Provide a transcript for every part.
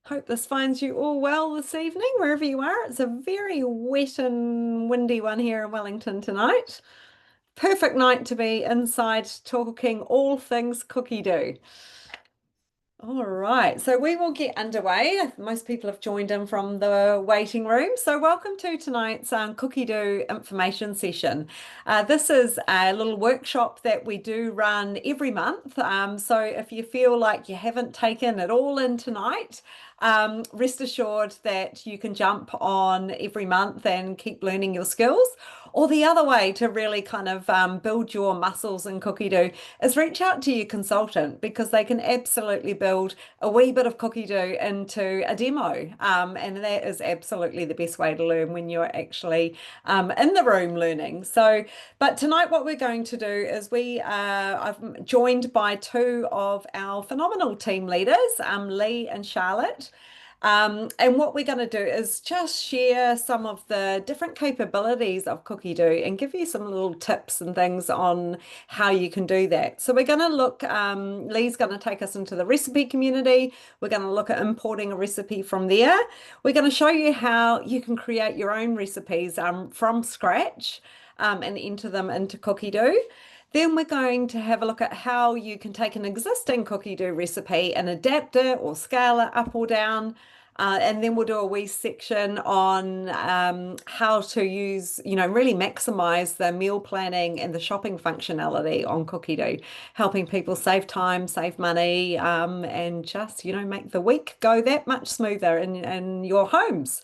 Hope this finds you all well this evening, wherever you are. It's a very wet and windy one here in Wellington tonight. Perfect night to be inside talking all things cookie do. All right, so we will get underway. Most people have joined in from the waiting room. So, welcome to tonight's Cookidoo information session. This is a little workshop that we do run every month. So, if you feel like you haven't taken it all in tonight, rest assured that you can jump on every month and keep learning your skills. Or the other way to really kind of build your muscles in Cookidoo is reach out to your consultant because they can absolutely build a wee bit of Cookidoo into a demo. And that is absolutely the best way to learn when you're actually in the room learning. So, but tonight what we're going to do is I'm joined by two of our phenomenal team leaders, Lee and Charlotte. And what we're going to do is just share some of the different capabilities of Cookidoo and give you some little tips and things on how you can do that. So we're going to look, Lee's going to take us into the recipe community. We're going to look at importing a recipe from there. We're going to show you how you can create your own recipes from scratch and enter them into Cookidoo. Then we're going to have a look at how you can take an existing Cookidoo recipe and adapt it or scale it up or down. And then we'll do a wee section on how to use, really maximize the meal planning and the shopping functionality on Cookidoo, helping people save time, save money, and just, make the week go that much smoother in your homes.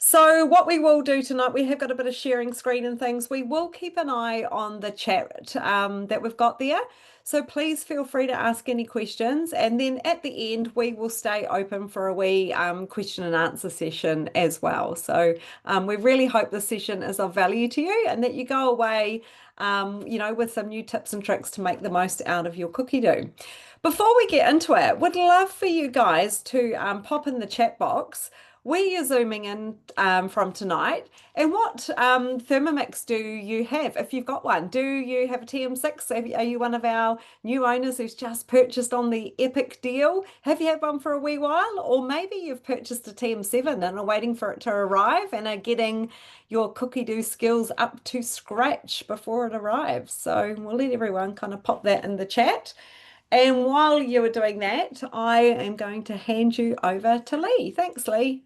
So what we will do tonight, we have got a bit of sharing screen and things. We will keep an eye on the chat that we've got there. So please feel free to ask any questions. And then at the end, we will stay open for a wee question and answer session as well. So we really hope this session is of value to you and that you go away, with some new tips and tricks to make the most out of your cookie dough. Before we get into it, would love for you guys to pop in the chat box where you're zooming in from tonight and what Thermomix do you have if you've got one. Do you have a TM6? Are you one of our new owners who's just purchased on the epic deal? Have you had one for a wee while? Or maybe you've purchased a TM7 and are waiting for it to arrive and are getting your cookie do skills up to scratch before it arrives. So we'll let everyone kind of pop that in the chat. And while you are doing that, I am going to hand you over to Lee. Thanks, Lee.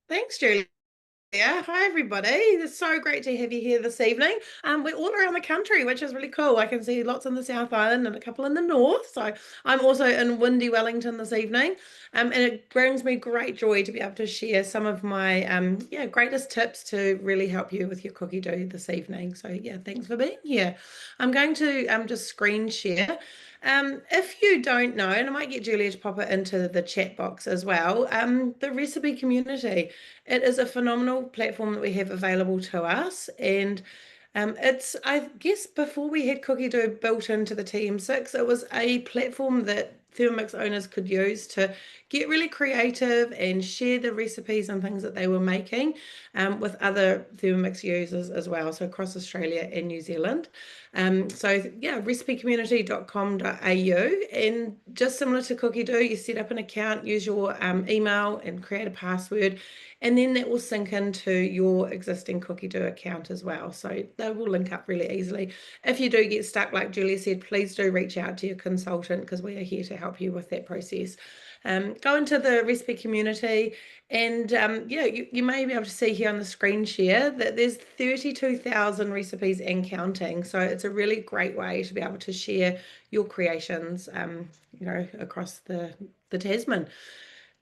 Thanks, Julia. Hi, everybody. It's so great to have you here this evening. We're all around the country, which is really cool. I can see lots in the South Island and a couple in the North. So I'm also in windy Wellington this evening. And it brings me great joy to be able to share some of my greatest tips to really help you with your cookie dough this evening. So yeah, thanks for being here. I'm going to just screen share. If you don't know, and I might get Julia to pop it into the chat box as well, the recipe community. It is a phenomenal platform that we have available to us. And it's, I guess, before we had Cookie Dough built into the TM6, it was a platform that Thermomix owners could use to get really creative and share the recipes and things that they were making with other Thermomix users as well, so across Australia and New Zealand. So yeah, recipecommunity.com.au, and just similar to Cookie Dough, you set up an account, use your email and create a password, and then that will sync into your existing Cookie Dough account as well. So they will link up really easily. If you do get stuck, like Julia said, please do reach out to your consultant because we are here to help you with that process. Go into the recipe community, and you may be able to see here on the screen share that there's 32,000 recipes and counting. So it's a really great way to be able to share your creations, across the Tasman.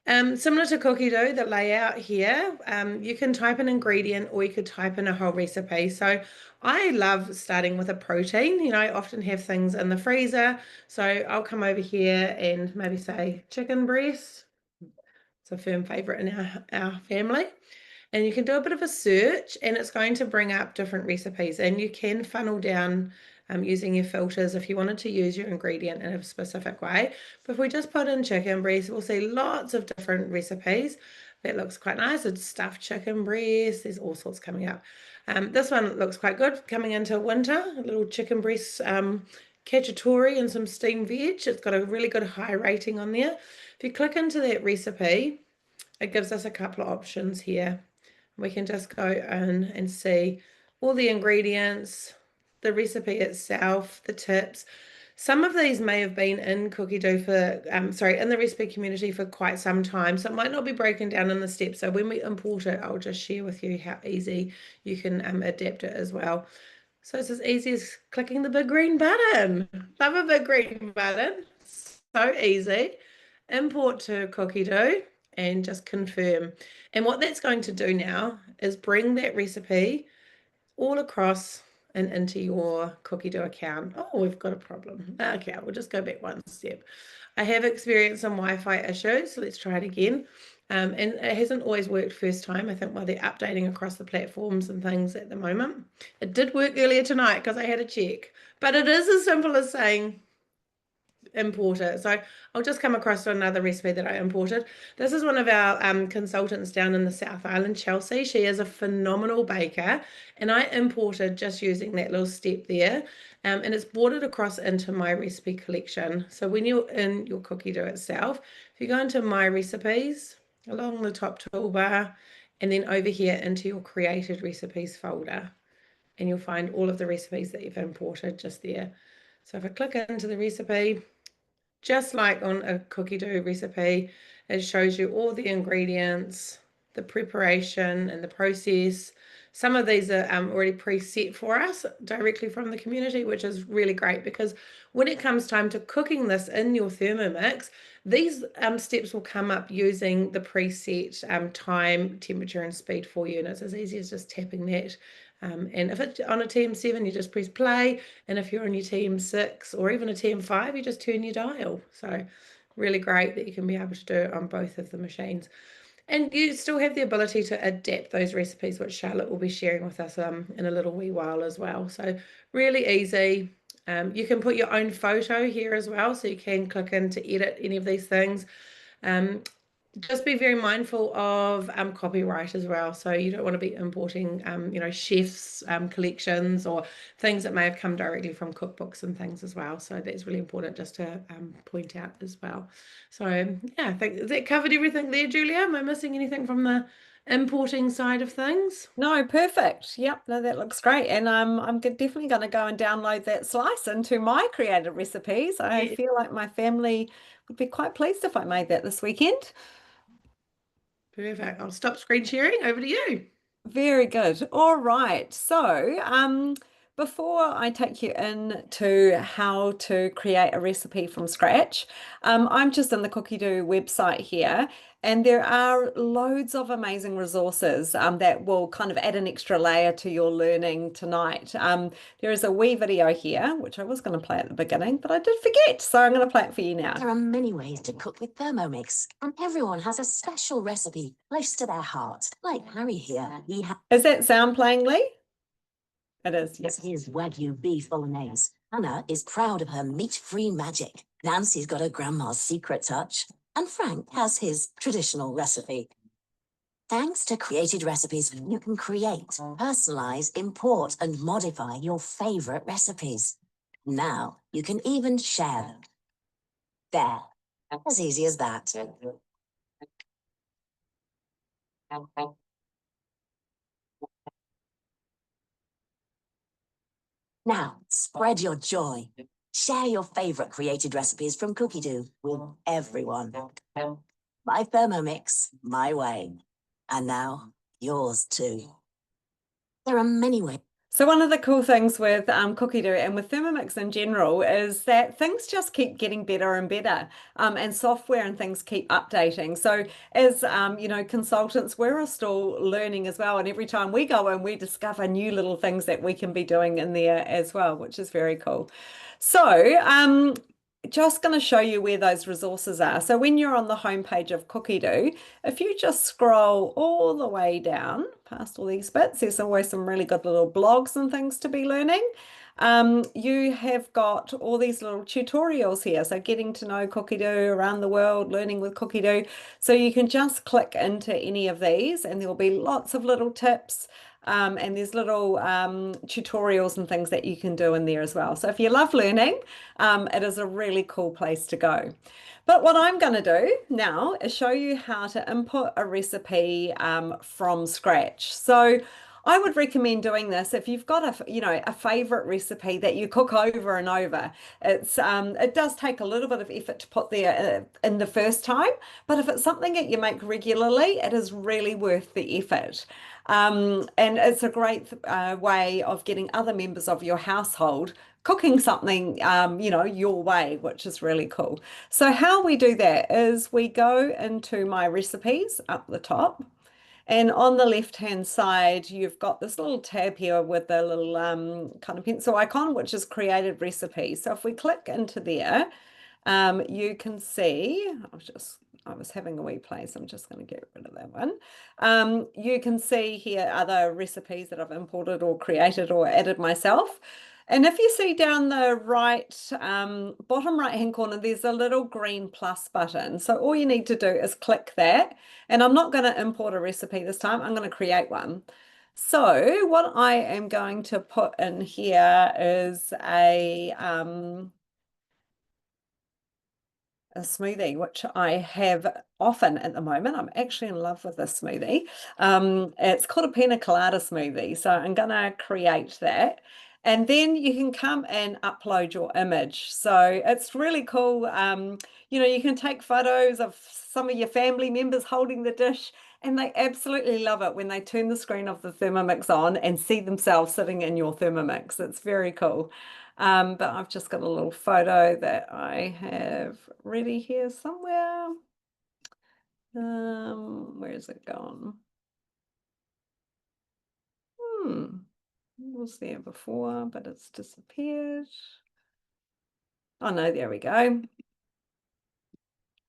Similar to cookie dough, the layout here, you can type an ingredient or you could type in a whole recipe. So I love starting with a protein. I often have things in the freezer. So I'll come over here and maybe say chicken breast. It's a firm favorite in our family. And you can do a bit of a search and it's going to bring up different recipes, and you can funnel down using your filters if you wanted to use your ingredient in a specific way. But if we just put in chicken breast, we'll see lots of different recipes. That looks quite nice. It's stuffed chicken breast. There's all sorts coming up. This one looks quite good coming into winter, a little chicken breast cacciatore and some steamed veg. It's got a really good high rating on there. If you click into that recipe, it gives us a couple of options here. We can just go in and see all the ingredients, the recipe itself, the tips. Some of these may have been in Cookidoo for, sorry, in the recipe community for quite some time, so it might not be broken down in the steps. So when we import it, I'll just share with you how easy you can adapt it as well. So it's as easy as clicking the big green button. Love a big green button. So easy. Import to Cookidoo and just confirm. And what that's going to do now is bring that recipe all across and into your Cookidoo account. Oh, we've got a problem. Okay, we'll just go back one step. I have experienced some Wi-Fi issues, so let's try it again. And it hasn't always worked first time. I think while they're updating across the platforms and things at the moment. It did work earlier tonight because I had a check. But it is as simple as saying importer. So I'll just come across to another recipe that I imported. This is one of our consultants down in the South Island, Chelsea. She is a phenomenal baker, and I imported just using that little step there. And it's brought it across into my recipe collection. So when you're in your Cookidoo itself, if you go into my recipes along the top toolbar, and then over here into your created recipes folder, and you'll find all of the recipes that you've imported just there. So if I click into the recipe, just like on a Cookidoo recipe, it shows you all the ingredients, the preparation and the process. Some of these are already preset for us directly from the community, which is really great because when it comes time to cooking this in your Thermomix, these steps will come up using the preset time, temperature, and speed for you. And it's as easy as just tapping that. And if it's on a TM7, you just press play. And if you're on your TM6 or even a TM5, you just turn your dial. So really great that you can be able to do it on both of the machines. And you still have the ability to adapt those recipes, which Charlotte will be sharing with us in a little wee while as well. So really easy. You can put your own photo here as well, so you can click in to edit any of these things. Just be very mindful of copyright as well. So you don't want to be importing, chefs' collections or things that may have come directly from cookbooks and things as well. So that's really important just to point out as well. So yeah, I think that covered everything there, Julia. Am I missing anything from the importing side of things? No, perfect. Yep, no, that looks great. And definitely going to go and download that slice into my created recipes. I Yeah, feel like my family would be quite pleased if I made that this weekend. perfect. I'll stop screen sharing. Over to you. Very good. All right. So, before I take you into how to create a recipe from scratch, I'm just in the Cookidoo website here, and there are loads of amazing resources that will kind of add an extra layer to your learning tonight. There is a wee video here, which I was going to play at the beginning, but I did forget, so I'm going to play it for you now. There are many ways to cook with Thermomix, and everyone has a special recipe close to their heart. Like Harry here, Is that sound playing, Lee? It is, yes. his Wagyu beef bolognese. Anna is proud of her meat-free magic. Nancy's got her grandma's secret touch. And Frank has his traditional recipe. Thanks to created recipes, you can create, personalize, import, and modify your favorite recipes. Now, you can even share them. There. As easy as that. Now, spread your joy. Share your favorite created recipes from Cookidoo with everyone. My Thermomix, my way. And now, yours too. There are many ways. So one of the cool things with Cookidoo and with Thermomix in general is that things just keep getting better and better, and software and things keep updating. So as consultants, we're still learning as well, and every time we go in, we discover new little things that we can be doing in there as well, which is very cool. So just going to show you where those resources are. So when you're on the homepage of Cookidoo, if you just scroll all the way down past all these bits, there's always some really good little blogs and things to be learning. You have got all these little tutorials here. So getting to know Cookidoo around the world, learning with Cookidoo. So you can just click into any of these and there'll be lots of little tips. And there's little tutorials and things that you can do in there as well. So if you love learning, it is a really cool place to go. But what I'm going to do now is show you how to input a recipe from scratch. So I would recommend doing this if you've got a favorite recipe that you cook over and over. It does take a little bit of effort to put there in the first time, but if it's something that you make regularly, it is really worth the effort. And it's a great way of getting other members of your household cooking something, your way, which is really cool. So how we do that is we go into my recipes up the top. And on the left-hand side, you've got this little tab here with the little kind of pencil icon, which is created recipe. So if we click into there, you can see, I was having a wee play, so I'm just going to get rid of that one. You can see here other recipes that I've imported or created or added myself. And if you see down the right, bottom right-hand corner, there's a little green plus button. So all you need to do is click that. And I'm not going to import a recipe this time. I'm going to create one. So what I am going to put in here is a smoothie, which I have often at the moment. I'm actually in love with this smoothie. It's called a pina colada smoothie. So I'm going to create that. And then you can come and upload your image. So it's really cool. You can take photos of some of your family members holding the dish, and they absolutely love it when they turn the screen of the Thermomix on and see themselves sitting in your Thermomix. It's very cool. But I've just got a little photo that I have ready here somewhere. Where is it gone? It was there before, but it's disappeared. Oh no, there we go.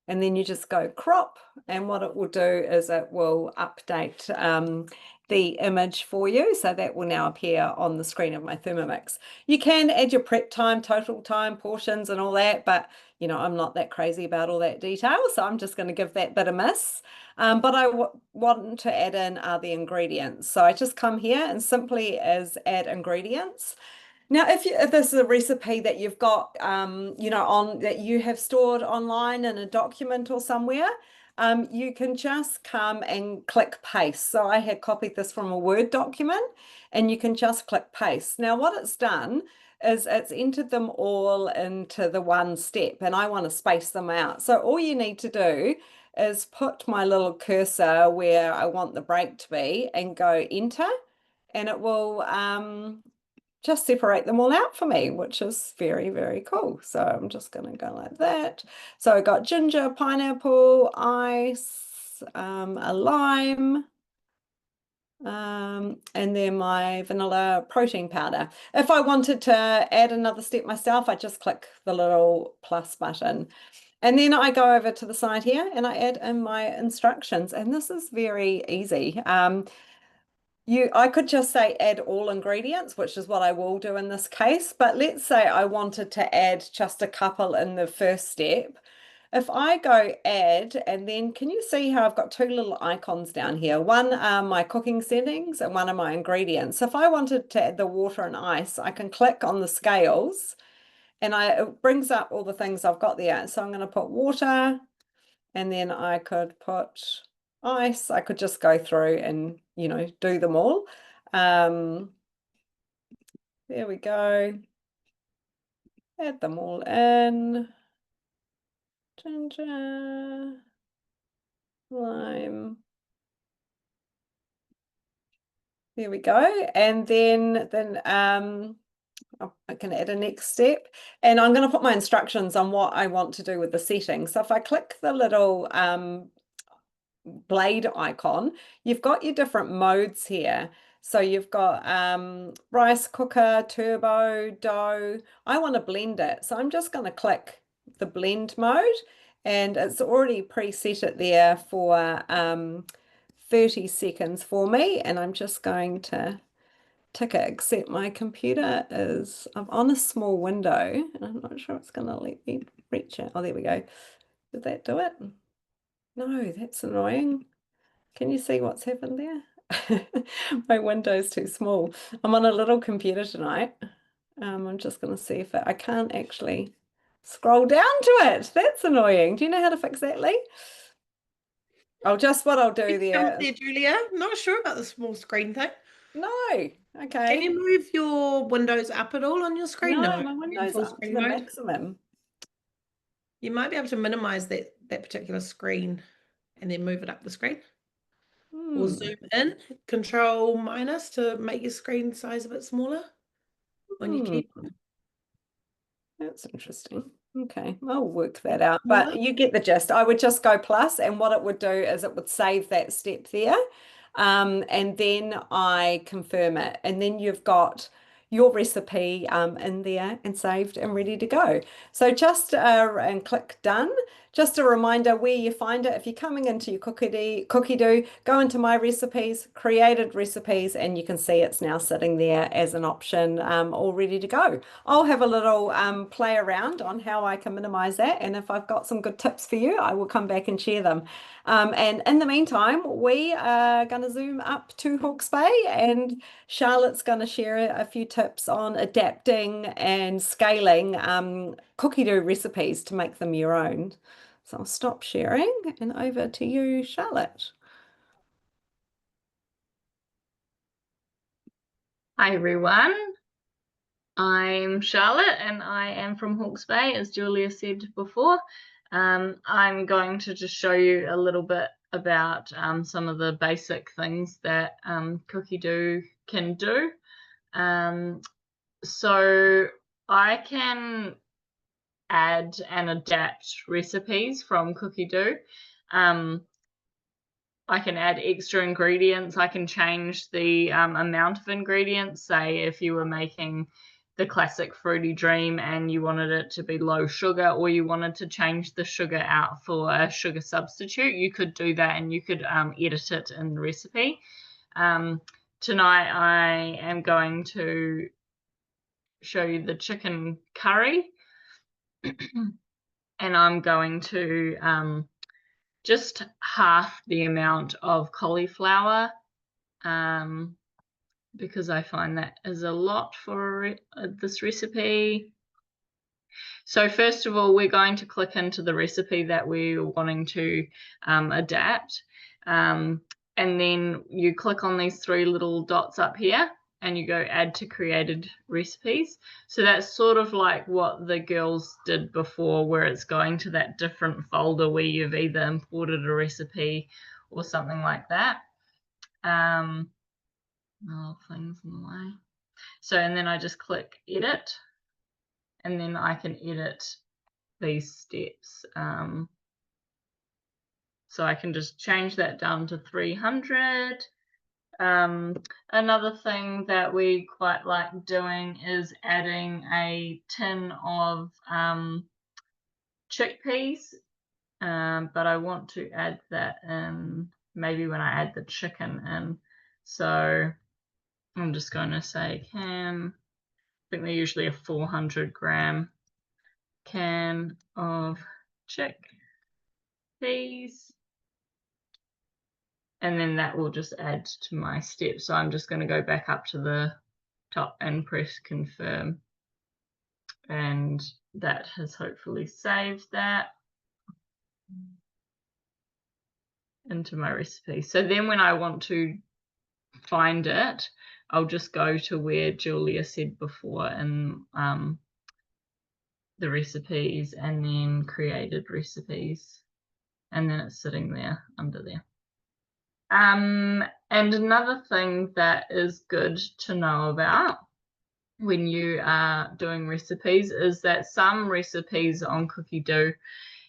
And then you just go crop, and what it will do is it will update the image for you. So that will now appear on the screen of my Thermomix. You can add your prep time, total time, portions and all that, but I'm not that crazy about all that detail. So I'm just going to give that bit a miss. But I want to add in the ingredients. So I just come here and simply as add ingredients. Now, if this is a recipe that you've got, on that you have stored online in a document or somewhere, you can just come and click paste. So I had copied this from a Word document, and you can just click paste. Now, what it's done is it's entered them all into the one step, and I want to space them out. So all you need to do is put my little cursor where I want the break to be and go enter, and it will just separate them all out for me, which is very, very cool. So I'm just going to go like that. So I got ginger, pineapple, ice, a lime, and then my vanilla protein powder. If I wanted to add another step myself, I just click the little plus button. And then I go over to the side here and I add in my instructions. And this is very easy. I could just say add all ingredients, which is what I will do in this case. But let's say I wanted to add just a couple in the first step. If I go add, and then can you see how I've got two little icons down here? One are my cooking settings and one are my ingredients. So if I wanted to add the water and ice, I can click on the scales and it brings up all the things I've got there. So I'm going to put water, and then I could put ice. I could just go through and, do them all. There we go. Add them all in. Ginger, lime. There we go. And then I can add a next step. And I'm going to put my instructions on what I want to do with the settings. So if I click the little blade icon, you've got your different modes here. So you've got rice cooker, turbo, dough. I want to blend it. So I'm just going to click the blend mode, and it's already preset it there for 30 seconds for me. And I'm just going to tick it, except my computer I'm on a small window and I'm not sure it's going to let me reach it. Oh, there we go. Did that do it? No, that's annoying. Can you see what's happened there? My window's too small. I'm on a little computer tonight. I'm just going to see if I can't actually scroll down to it. That's annoying. Do you know how to fix that, Lee? What I'll do Come there. there, Julia. Not sure about the small screen thing. No, Can okay. you move your windows up at all on your screen? No, No, my you're in window's full up to screen the mode. maximum. You might be able to minimize that particular screen and then move it up the screen. Or zoom in, control minus to make your screen size a bit smaller on your keyboard. That's interesting. Okay, I'll work that out. But you get the gist. I would just go plus, and what it would do is it would save that step there. And then I confirm it. And then you've got your recipe in there and saved and ready to go. So just and click done. Just a reminder where you find it. If you're coming into your Cookidoo, go into my recipes, created recipes, and you can see it's now sitting there as an option, all ready to go. I'll have a little play around on how I can minimize that. And if I've got some good tips for you, I will come back and share them. And in the meantime, we are going to zoom up to Hawke's Bay, and Charlotte's going to share a few tips on adapting and scaling Cookidoo recipes to make them your own. So I'll stop sharing and over to you, Charlotte. Hi everyone, I'm Charlotte and I am from Hawke's Bay, as Julia said before. I'm going to just show you a little bit about some of the basic things that Cookidoo can do. So I can add and adapt recipes from Cookidoo. I can add extra ingredients. I can change the amount of ingredients. Say if you were making the classic fruity dream and you wanted it to be low sugar, or you wanted to change the sugar out for a sugar substitute, you could do that and you could edit it in the recipe. Tonight I am going to show you the chicken curry and I'm going to just half the amount of cauliflower because I find that is a lot for this recipe. So first of all, we're going to click into the recipe that we're wanting to adapt. And then you click on these three little dots up here and you go add to created recipes. So that's sort of like what the girls did before, where it's going to that different folder where you've either imported a recipe or something like that. Oh, things in the way. So, and then I just click edit and then I can edit these steps. So I can just change that down to 300. Another thing that we quite like doing is adding a tin of chickpeas, but I want to add that in maybe when I add the chicken in. So I'm just going to say can, I think they're usually a 400-gram can of chickpeas. And then that will just add to my step. So I'm just going to go back up to the top and press confirm. And that has hopefully saved that into my recipe. So then when I want to find it, I'll just go to where Julia said before in the recipes and then created recipes. And then it's sitting there under there. And another thing that is good to know about when you are doing recipes is that some recipes on Cookidoo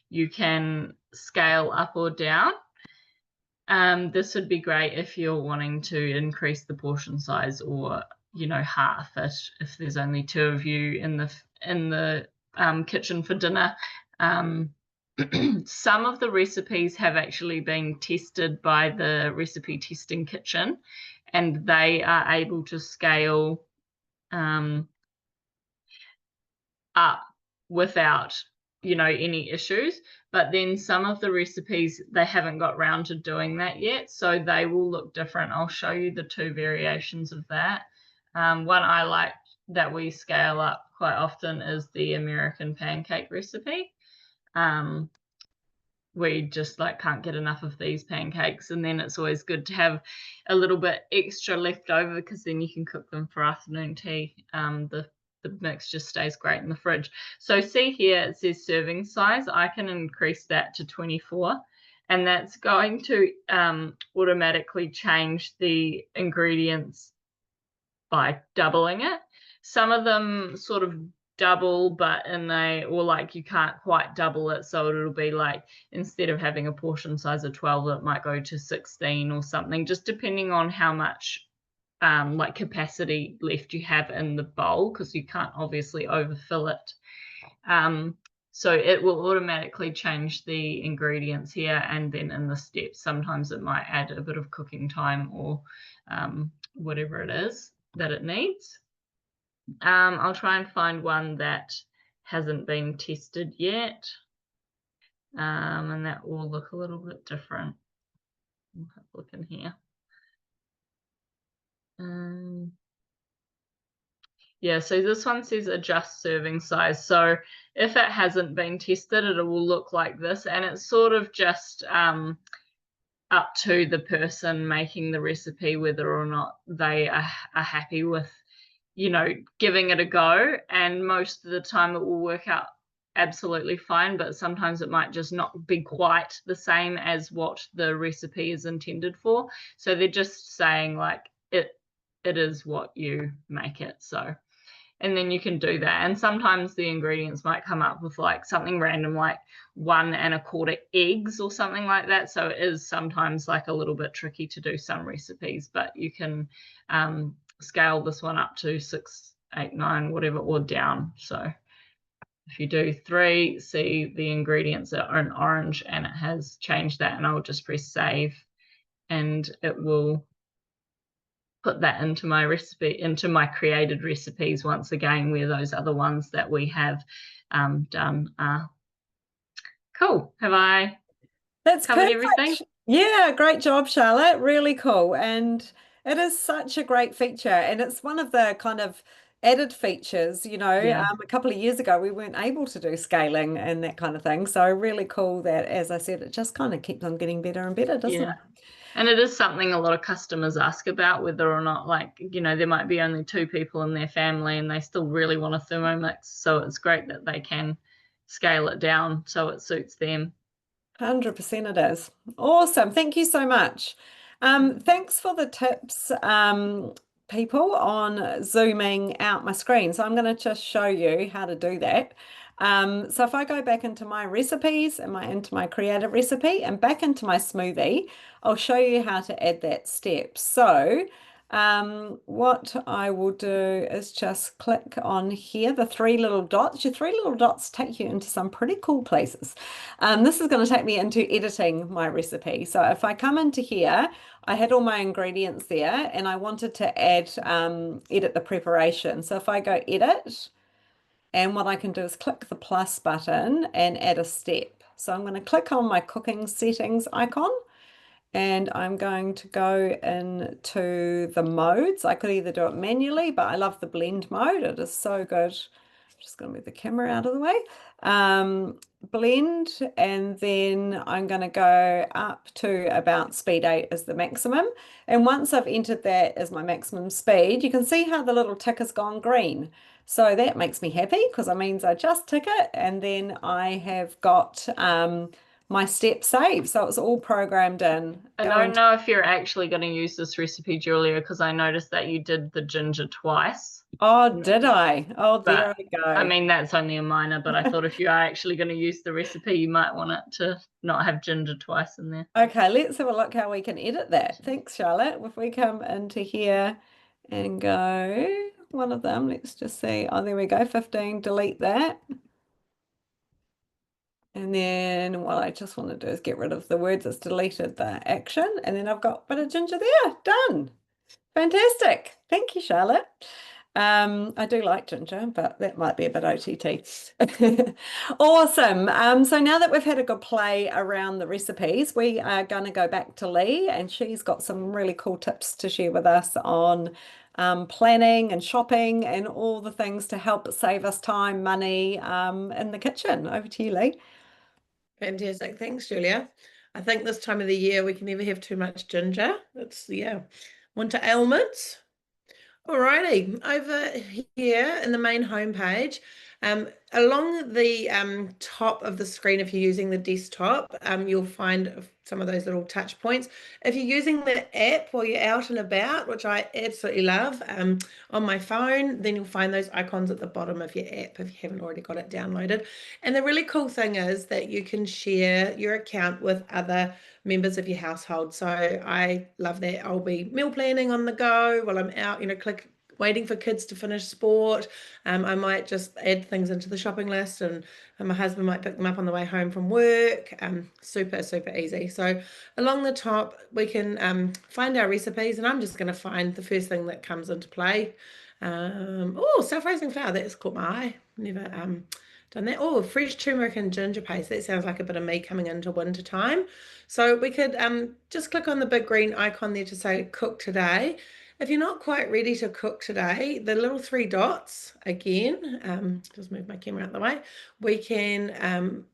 you can scale up or down. This would be great if you're wanting to increase the portion size or, you know, half it if there's only two of you in the kitchen for dinner. Some of the recipes have actually been tested by the recipe testing kitchen and they are able to scale up without you know, any issues. But then some of the recipes, they haven't got round to doing that yet, so they will look different. I'll show you the 2 variations of that. One I like that we scale up quite often is the American pancake recipe. We just like can't get enough of these pancakes, and then it's always good to have a little bit extra left over, because then you can cook them for afternoon tea. The mix just stays great in the fridge. So see here, it says serving size. I can increase that to 24, and that's going to automatically change the ingredients by doubling it. Some of them sort of double, but or like you can't quite double it, so it'll be like, instead of having a portion size of 12, it might go to 16 or something, just depending on how much like capacity left you have in the bowl, because you can't obviously overfill it. So it will automatically change the ingredients here, and then in the steps sometimes it might add a bit of cooking time or whatever it is that it needs. I'll try and find one that hasn't been tested yet, and that will look a little bit different. We'll have a look in here. Yeah, so this one says adjust serving size. So if it hasn't been tested, it will look like this, and it's sort of just up to the person making the recipe whether or not they are happy with, you know, giving it a go. And most of the time it will work out absolutely fine, but sometimes it might just not be quite the same as what the recipe is intended for. So they're just saying like it is what you make it. So, and then you can do that. And sometimes the ingredients might come up with like something random, like 1 1/4 eggs or something like that. So it is sometimes like a little bit tricky to do some recipes, but you can scale this one up to 6, 8, 9, whatever, or down. So if you do 3, see the ingredients are in orange and it has changed that, and I'll just press save, and it will put that into my recipe, into my created recipes once again, where those other ones that we have done are. Cool. Have I That's covered perfect. everything? Yeah, great job, Charlotte. Really cool. And it is such a great feature. And it's one of the kind of added features, you know. Yeah. A couple of years ago, we weren't able to do scaling and that kind of thing. So really cool that, as I said, it just kind of keeps on getting better and better, doesn't Yeah. it? And it is something a lot of customers ask about, whether or not, like, you know, there might be only 2 people in their family and they still really want a Thermomix. So it's great that they can scale it down so it suits them. 100% it is. Awesome. Thank you so much. Thanks for the tips, people, on zooming out my screen. So I'm going to just show you how to do that. So if I go back into my recipes and into my creative recipe and back into my smoothie, I'll show you how to add that step. So what I will do is just click on here, the 3 little dots. Your 3 little dots take you into some pretty cool places. This is going to take me into editing my recipe. So if I come into here, I had all my ingredients there and I wanted to add, edit the preparation. So if I go edit, and what I can do is click the plus button and add a step. So I'm going to click on my cooking settings icon, and I'm going to go into the modes. I could either do it manually, but I love the blend mode. It is so good. I'm just going to move the camera out of the way. Blend, and then I'm going to go up to about speed 8 as the maximum. And once I've entered that as my maximum speed, you can see how the little tick has gone green. So that makes me happy, because it means I just tick it and then I have got my step saved. So it's all programmed in. I don't know if you're actually going to use this recipe, Julia, because I noticed that you did the ginger twice. Oh, did I? Oh, there But I go. I mean, that's only a minor, but I thought if you are actually going to use the recipe, you might want it to not have ginger twice in there. Okay, let's have a look how we can edit that. Thanks, Charlotte. If we come into here and go one of them, let's just see. Oh, there we go, 15, delete that. And then what I just want to do is get rid of the words that's deleted the action. And then I've got a bit of ginger there. Done. Fantastic. Thank you, Charlotte. I do like ginger, but that might be a bit OTT. Awesome. So now that we've had a good play around the recipes, we are going to go back to Lee, and she's got some really cool tips to share with us on planning and shopping and all the things to help save us time, money in the kitchen. Over to you, Lee. Fantastic. Thanks, Julia. I think this time of the year we can never have too much ginger. It's, yeah, winter ailments. Alrighty, over here in the main homepage, along the top of the screen, if you're using the desktop, you'll find some of those little touch points. If you're using the app while you're out and about, which I absolutely love, on my phone, then you'll find those icons at the bottom of your app if you haven't already got it downloaded. And the really cool thing is that you can share your account with other members of your household. So I love that. I'll be meal planning on the go while I'm out, waiting for kids to finish sport. I might just add things into the shopping list, and my husband might pick them up on the way home from work. Super, super easy. So along the top, we can find our recipes, and I'm just going to find the first thing that comes into play. Oh, self-raising flour, that's caught my eye. Never done that. Oh, fresh turmeric and ginger paste. That sounds like a bit of me coming into winter time. So we could just click on the big green icon there to say cook today. If you're not quite ready to cook today, the little three dots again, just move my camera out of the way, we can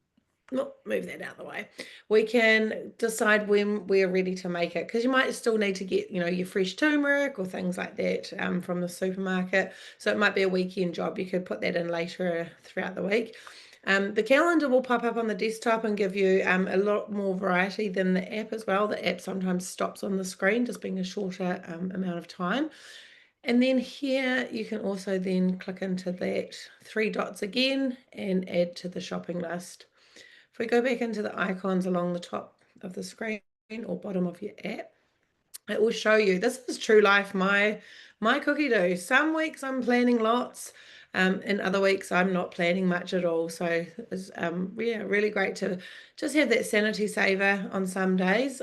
move that out of the way. We can decide when we're ready to make it, because you might still need to get, your fresh turmeric or things like that from the supermarket. So it might be a weekend job. You could put that in later throughout the week. The calendar will pop up on the desktop and give you a lot more variety than the app as well. The app sometimes stops on the screen, just being a shorter amount of time. And then here you can also then click into that three dots again and add to the shopping list. If we go back into the icons along the top of the screen or bottom of your app, it will show you, this is true life, my Cookidoo. Some weeks I'm planning lots, and other weeks I'm not planning much at all. So it's yeah, really great to just have that sanity saver on some days.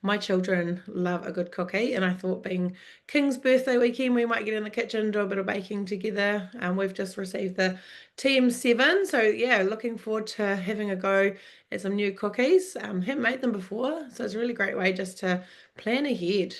My children love a good cookie, and I thought, being King's birthday weekend, we might get in the kitchen, do a bit of baking together. We've just received the TM7, so yeah, looking forward to having a go at some new cookies. Haven't made them before, so it's a really great way just to plan ahead.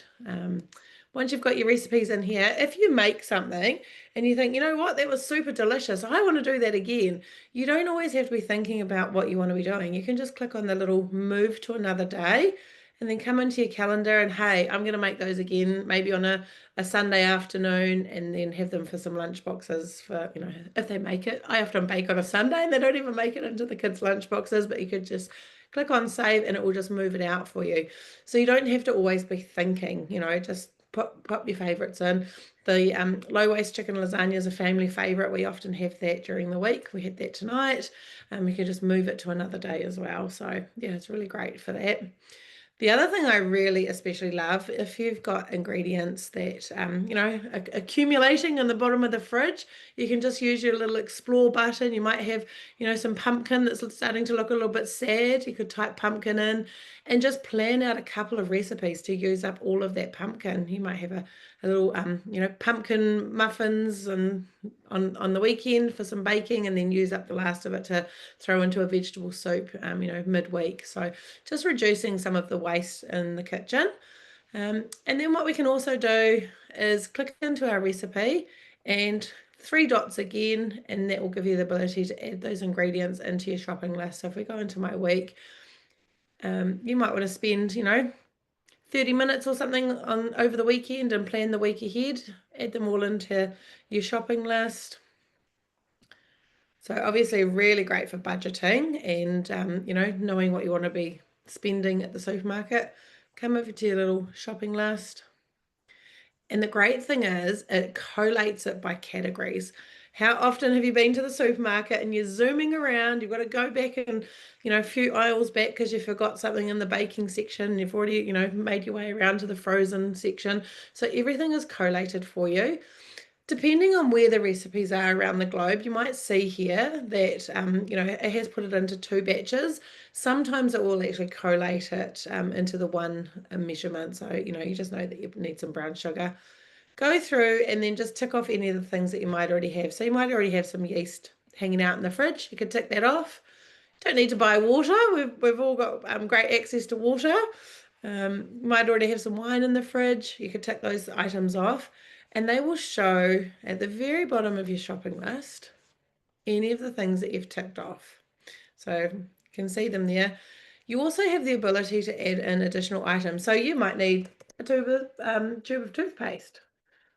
Once you've got your recipes in here, if you make something and you think, you know what, that was super delicious, I want to do that again, you don't always have to be thinking about what you want to be doing. You can just click on the little move to another day and then come into your calendar and, hey, I'm going to make those again, maybe on a Sunday afternoon, and then have them for some lunch boxes for, if they make it. I often bake on a Sunday and they don't even make it into the kids' lunch boxes, but you could just click on save and it will just move it out for you. So you don't have to always be thinking, just pop your favorites in. The low waste chicken lasagna is a family favorite. We often have that during the week. We had that tonight. We can just move it to another day as well. So yeah, it's really great for that. The other thing I really especially love, if you've got ingredients that, accumulating in the bottom of the fridge, you can just use your little explore button. You might have, some pumpkin that's starting to look a little bit sad. You could type pumpkin in and just plan out a couple of recipes to use up all of that pumpkin. You might have a little, pumpkin muffins and on the weekend for some baking, and then use up the last of it to throw into a vegetable soup, midweek. So just reducing some of the waste in the kitchen. And then what we can also do is click into our recipe and three dots again, and that will give you the ability to add those ingredients into your shopping list. So if we go into my week, you might want to spend, 30 minutes or something on over the weekend and plan the week ahead, add them all into your shopping list. So obviously really great for budgeting and, knowing what you want to be spending at the supermarket. Come over to your little shopping list. And the great thing is it collates it by categories. How often have you been to the supermarket and you're zooming around? You've got to go back and, a few aisles back because you forgot something in the baking section. You've already, made your way around to the frozen section. So everything is collated for you. Depending on where the recipes are around the globe, you might see here that, it has put it into two batches. Sometimes it will actually collate it into the one measurement. So, you just know that you need some brown sugar. go through and then just tick off any of the things that you might already have. So you might already have some yeast hanging out in the fridge. You could tick that off. Don't need to buy water. We've all got great access to water. You might already have some wine in the fridge. You could tick those items off, and they will show at the very bottom of your shopping list any of the things that you've ticked off. So you can see them there. You also have the ability to add in additional items. So you might need a tube of toothpaste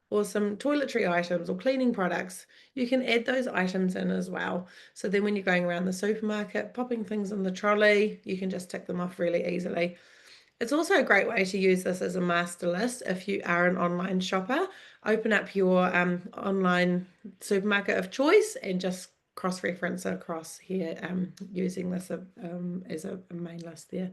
or some toiletry items or cleaning products. You can add those items in as well. So then when you're going around the supermarket, popping things in the trolley, you can just tick them off really easily. It's also a great way to use this as a master list if you are an online shopper. Open up your online supermarket of choice and just cross-reference across here using this as a main list there.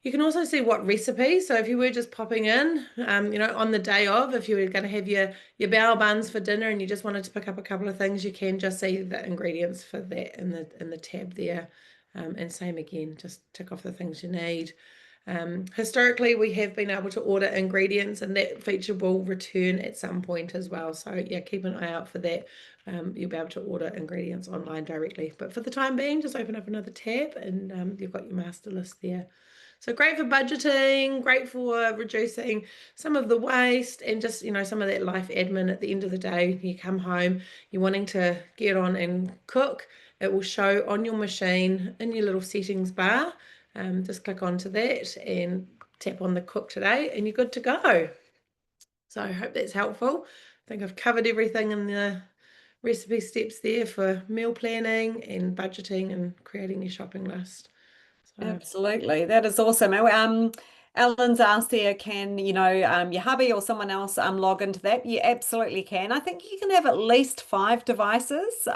You can also see what recipes. So if you were just popping in, on the day of, if you were going to have your bao buns for dinner and you just wanted to pick up a couple of things, you can just see the ingredients for that in the tab there. And same again, just tick off the things you need. Historically, we have been able to order ingredients, and that feature will return at some point as well. So yeah, keep an eye out for that. You'll be able to order ingredients online directly. But for the time being, just open up another tab and you've got your master list there. So great for budgeting, great for reducing some of the waste and just, some of that life admin at the end of the day. You come home, you're wanting to get on and cook. It will show on your machine in your little settings bar. Just click onto that and tap on the cook today and you're good to go. So I hope that's helpful. I think I've covered everything in the recipe steps there for meal planning and budgeting and creating your shopping list. Absolutely. That is awesome. Ellen's asked here, can, your hubby or someone else log into that? You absolutely can. I think you can have at least 5 devices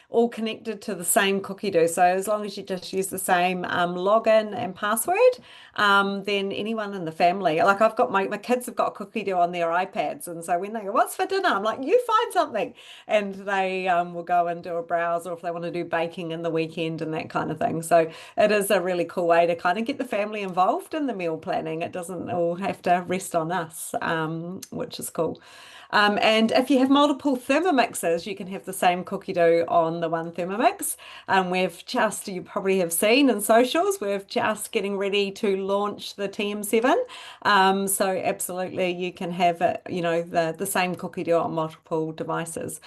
all connected to the same Cookidoo. So as long as you just use the same login and password, then anyone in the family, like I've got my kids have got Cookidoo on their iPads. And so when they go, what's for dinner? I'm like, you find something. And they will go and do a browse, or if they want to do baking in the weekend and that kind of thing. So it is a really cool way to kind of get the family involved in the meal planning. It doesn't all have to rest on us, which is cool. And if you have multiple Thermomixes, you can have the same Cookidoo on the one Thermomix. You probably have seen in socials, we're just getting ready to launch the TM7. So absolutely you can have it, the same Cookidoo on multiple devices.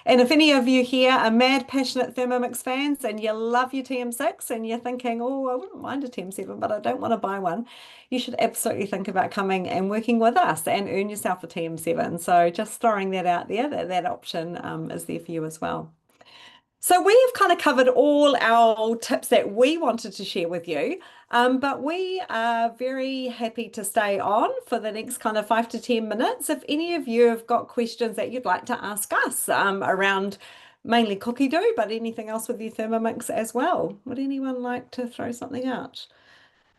And if any of you here are mad passionate Thermomix fans and you love your TM6 and you're thinking, oh, I wouldn't mind a TM7, but I don't want to buy one, you should absolutely think about coming and working with us and earn yourself a TM7. So just throwing that out there, that option is there for you as well. So we have kind of covered all our tips that we wanted to share with you, but we are very happy to stay on for the next kind of 5 to 10 minutes. If any of you have got questions that you'd like to ask us around mainly Cookidoo, but anything else with your Thermomix as well, would anyone like to throw something out?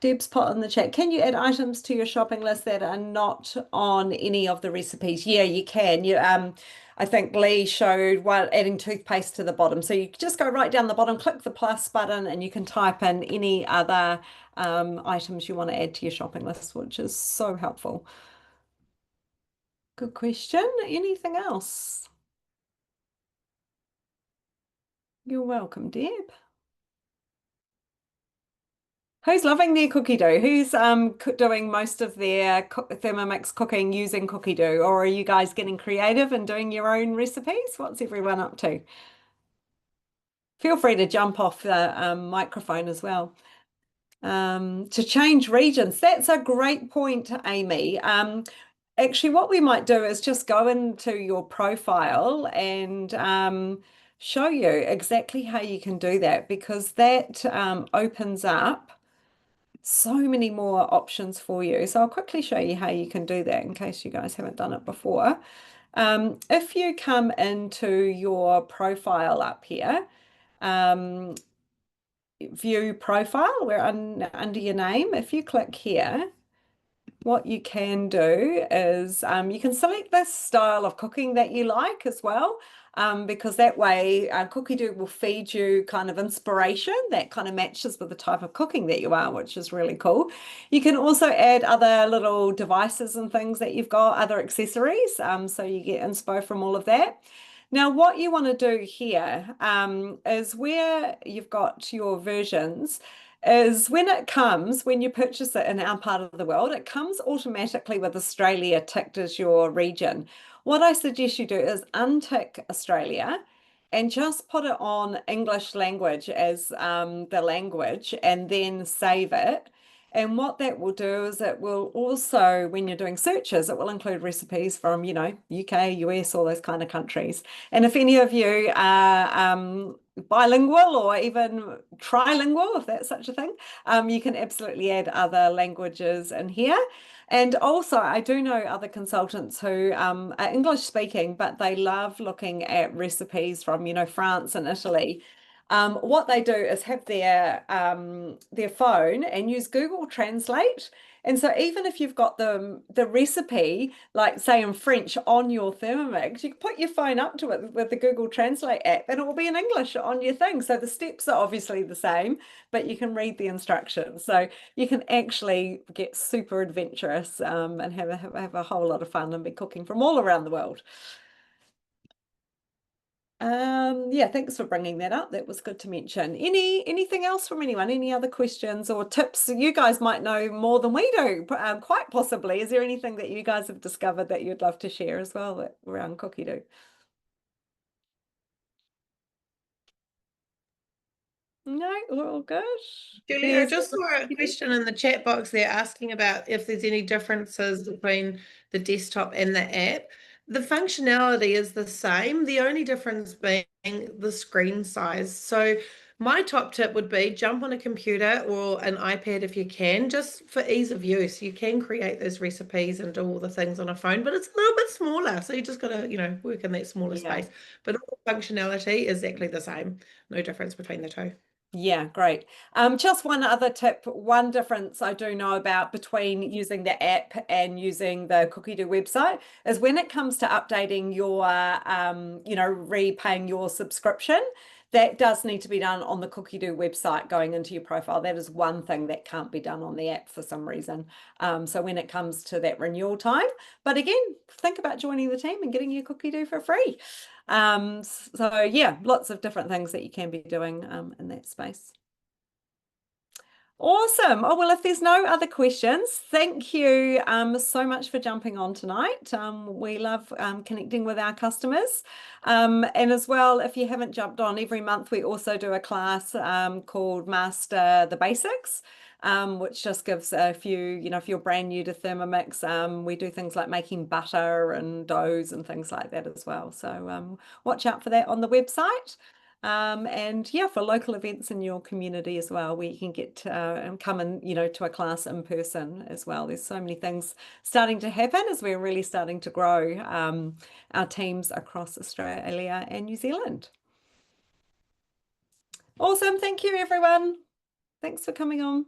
Deb's put in the chat, can you add items to your shopping list that are not on any of the recipes? Yeah, you can. I think Lee showed while adding toothpaste to the bottom. So you just go right down the bottom, click the plus button, and you can type in any other items you want to add to your shopping list, which is so helpful. Good question. Anything else? You're welcome, Deb. Who's loving their Cookidoo? Who's doing most of their Thermomix cooking using Cookidoo? Or are you guys getting creative and doing your own recipes? What's everyone up to? Feel free to jump off the microphone as well. To change regions, that's a great point, Amy. Actually, what we might do is just go into your profile and show you exactly how you can do that, because that opens up so many more options for you. So I'll quickly show you how you can do that in case you guys haven't done it before. If you come into your profile up here, view profile, we're under your name. If you click here, what you can do is you can select the style of cooking that you like as well. Because that way Cookidoo will feed you kind of inspiration that kind of matches with the type of cooking that you are, which is really cool. You can also add other little devices and things that you've got, other accessories, so you get inspo from all of that. Now, what you want to do here is where you've got your versions, is when you purchase it in our part of the world, it comes automatically with Australia ticked as your region. What I suggest you do is untick Australia and just put it on English language as the language and then save it. And what that will do is it will also, when you're doing searches, it will include recipes from, UK, US, all those kind of countries. And if any of you are bilingual or even trilingual, if that's such a thing, you can absolutely add other languages in here. And also, I do know other consultants who are English speaking, but they love looking at recipes from, France and Italy. What they do is have their phone and use Google Translate. And so even if you've got the recipe, like say in French on your Thermomix, you can put your phone up to it with the Google Translate app and it will be in English on your thing. So the steps are obviously the same, but you can read the instructions. So you can actually get super adventurous and have a whole lot of fun and be cooking from all around the world. Yeah, thanks for bringing that up. That was good to mention. Anything else from anyone? Any other questions or tips? You guys might know more than we do, quite possibly. Is there anything that you guys have discovered that you'd love to share as well around Cookidoo? No, we're all good. Julie, I just saw a question in the chat box there asking about if there's any differences between the desktop and the app. The functionality is the same, the only difference being the screen size. So my top tip would be jump on a computer or an iPad if you can, just for ease of use. You can create those recipes and do all the things on a phone, but it's a little bit smaller. So you just got to, work in that smaller space. But all the functionality is exactly the same. No difference between the two. Yeah, great. Just one other tip, one difference I do know about between using the app and using the Cookidoo website is when it comes to updating your, repaying your subscription, that does need to be done on the Cookidoo website going into your profile. That is one thing that can't be done on the app for some reason. So when it comes to that renewal time, but again, think about joining the team and getting your Cookidoo for free. So yeah, lots of different things that you can be doing in that space. Awesome. Oh, well, if there's no other questions, thank you so much for jumping on tonight. We love connecting with our customers. And as well, if you haven't jumped on, every month we also do a class called Master the Basics. Which just gives a few, if you're brand new to Thermomix, we do things like making butter and doughs and things like that as well. So watch out for that on the website. And yeah, for local events in your community as well, where you can get and come in, to a class in person as well. There's so many things starting to happen as we're really starting to grow our teams across Australia and New Zealand. Awesome. Thank you, everyone. Thanks for coming on.